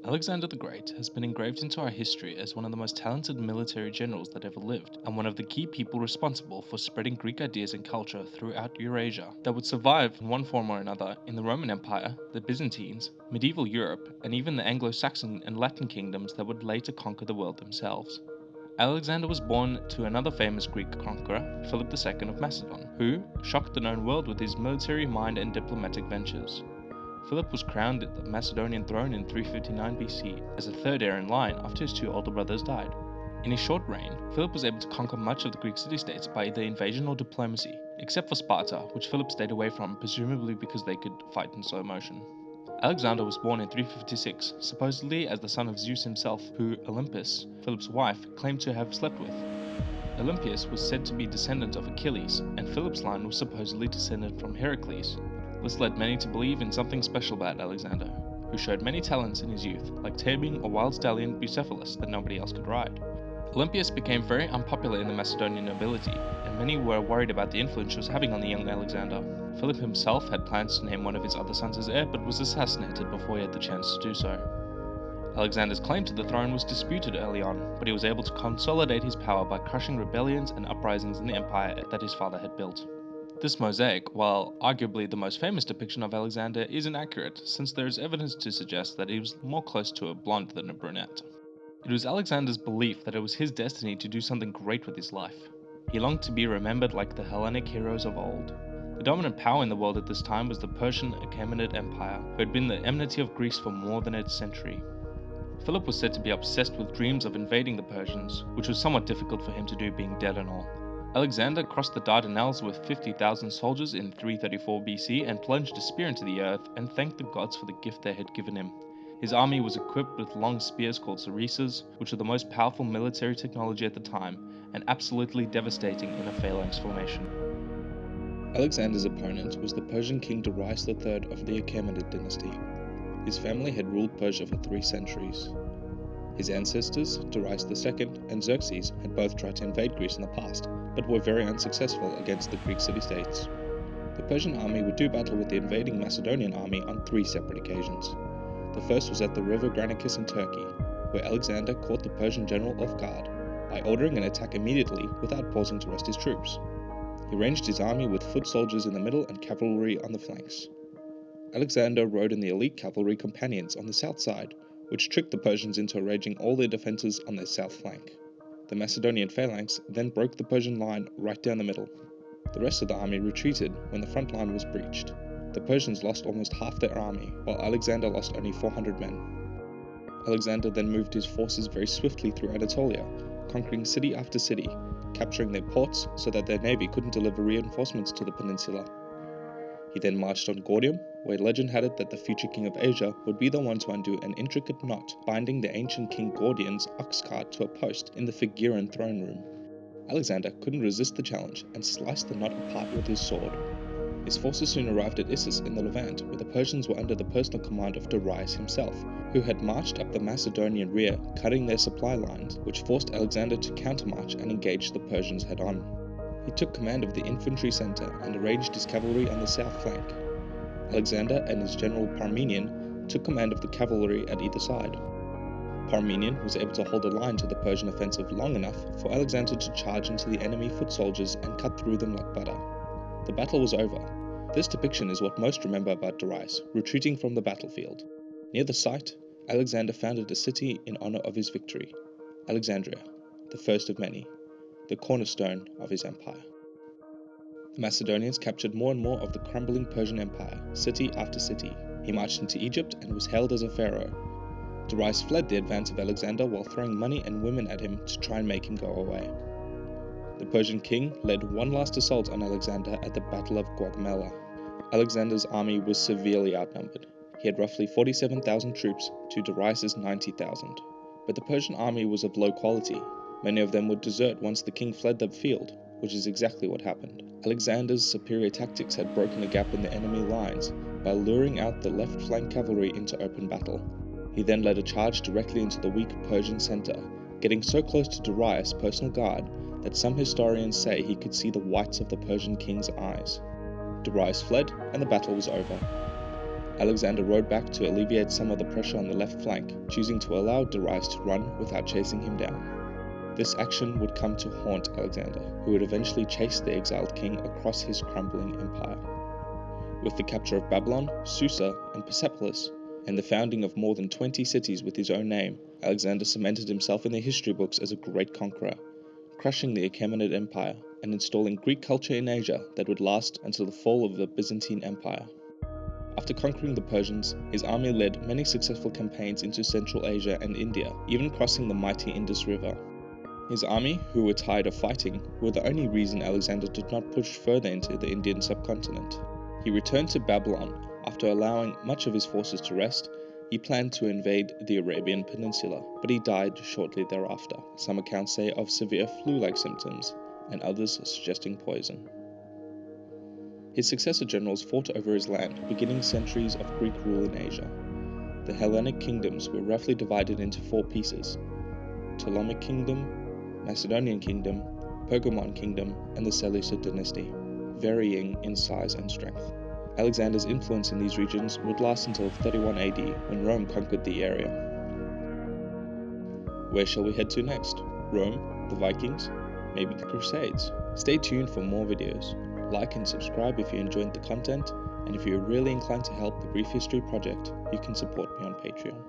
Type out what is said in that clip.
Alexander the Great has been engraved into our history as one of the most talented military generals that ever lived, and one of the key people responsible for spreading Greek ideas and culture throughout Eurasia that would survive in one form or another in the Roman Empire, the Byzantines, medieval Europe, and even the Anglo-Saxon and Latin kingdoms that would later conquer the world themselves. Alexander was born to another famous Greek conqueror, Philip II of Macedon, who shocked the known world with his military mind and diplomatic ventures. Philip was crowned the Macedonian throne in 359 BC as the third heir in line after his two older brothers died. In his short reign, Philip was able to conquer much of the Greek city-states by either invasion or diplomacy, except for Sparta, which Philip stayed away from, presumably because they could fight in slow motion. Alexander was born in 356, supposedly as the son of Zeus himself, who Olympus, Philip's wife, claimed to have slept with. Olympias was said to be descendant of Achilles, and Philip's line was supposedly descended from Heracles. This led many to believe in something special about Alexander, who showed many talents in his youth, like taming a wild stallion Bucephalus that nobody else could ride. Olympias became very unpopular in the Macedonian nobility, and many were worried about the influence she was having on the young Alexander. Philip himself had plans to name one of his other sons as heir, but was assassinated before he had the chance to do so. Alexander's claim to the throne was disputed early on, but he was able to consolidate his power by crushing rebellions and uprisings in the empire that his father had built. This mosaic, while arguably the most famous depiction of Alexander, is inaccurate, since there is evidence to suggest that he was more close to a blonde than a brunette. It was Alexander's belief that it was his destiny to do something great with his life. He longed to be remembered like the Hellenic heroes of old. The dominant power in the world at this time was the Persian Achaemenid Empire, who had been the enmity of Greece for more than a century. Philip was said to be obsessed with dreams of invading the Persians, which was somewhat difficult for him to do being dead and all. Alexander crossed the Dardanelles with 50,000 soldiers in 334 BC and plunged a spear into the earth and thanked the gods for the gift they had given him. His army was equipped with long spears called sarissas, which were the most powerful military technology at the time, and absolutely devastating in a phalanx formation. Alexander's opponent was the Persian king Darius III of the Achaemenid dynasty. His family had ruled Persia for 3 centuries. His ancestors, Darius II and Xerxes, had both tried to invade Greece in the past, but were very unsuccessful against the Greek city-states. The Persian army would do battle with the invading Macedonian army on 3 separate occasions. The first was at the river Granicus in Turkey, where Alexander caught the Persian general off guard by ordering an attack immediately without pausing to rest his troops. He arranged his army with foot soldiers in the middle and cavalry on the flanks. Alexander rode in the elite cavalry companions on the south side, which tricked the Persians into arranging all their defences on their south flank. The Macedonian phalanx then broke the Persian line right down the middle. The rest of the army retreated when the front line was breached. The Persians lost almost half their army, while Alexander lost only 400 men. Alexander then moved his forces very swiftly through Anatolia, conquering city after city, capturing their ports so that their navy couldn't deliver reinforcements to the peninsula. He then marched on Gordium, where legend had it that the future king of Asia would be the one to undo an intricate knot binding the ancient king Gordian's ox cart to a post in the Phrygian throne room. Alexander couldn't resist the challenge and sliced the knot apart with his sword. His forces soon arrived at Issus in the Levant, where the Persians were under the personal command of Darius himself, who had marched up the Macedonian rear, cutting their supply lines, which forced Alexander to countermarch and engage the Persians head-on. He took command of the infantry centre and arranged his cavalry on the south flank. Alexander and his general Parmenion took command of the cavalry at either side. Parmenion was able to hold a line to the Persian offensive long enough for Alexander to charge into the enemy foot soldiers and cut through them like butter. The battle was over. This depiction is what most remember about Darius, retreating from the battlefield. Near the site, Alexander founded a city in honour of his victory, Alexandria, the first of many, the cornerstone of his empire. The Macedonians captured more and more of the crumbling Persian Empire, city after city. He marched into Egypt and was hailed as a pharaoh. Darius fled the advance of Alexander while throwing money and women at him to try and make him go away. The Persian king led one last assault on Alexander at the Battle of Gaugamela. Alexander's army was severely outnumbered. He had roughly 47,000 troops to Darius's 90,000. But the Persian army was of low quality. Many of them would desert once the king fled the field, which is exactly what happened. Alexander's superior tactics had broken a gap in the enemy lines by luring out the left flank cavalry into open battle. He then led a charge directly into the weak Persian centre, getting so close to Darius' personal guard that some historians say he could see the whites of the Persian king's eyes. Darius fled, and the battle was over. Alexander rode back to alleviate some of the pressure on the left flank, choosing to allow Darius to run without chasing him down. This action would come to haunt Alexander, who would eventually chase the exiled king across his crumbling empire. With the capture of Babylon, Susa, and Persepolis, and the founding of more than 20 cities with his own name, Alexander cemented himself in the history books as a great conqueror, crushing the Achaemenid Empire and installing Greek culture in Asia that would last until the fall of the Byzantine Empire. After conquering the Persians, his army led many successful campaigns into Central Asia and India, even crossing the mighty Indus River. His army, who were tired of fighting, were the only reason Alexander did not push further into the Indian subcontinent. He returned to Babylon. After allowing much of his forces to rest, he planned to invade the Arabian Peninsula, but he died shortly thereafter. Some accounts say of severe flu-like symptoms, and others suggesting poison. His successor generals fought over his land, beginning centuries of Greek rule in Asia. The Hellenic kingdoms were roughly divided into 4 pieces: Ptolemaic Kingdom, Macedonian Kingdom, Pergamon Kingdom, and the Seleucid dynasty, varying in size and strength. Alexander's influence in these regions would last until 31 AD, when Rome conquered the area. Where shall we head to next? Rome? The Vikings? Maybe the Crusades? Stay tuned for more videos. Like and subscribe if you enjoyed the content, and if you're really inclined to help the Brief History Project, you can support me on Patreon.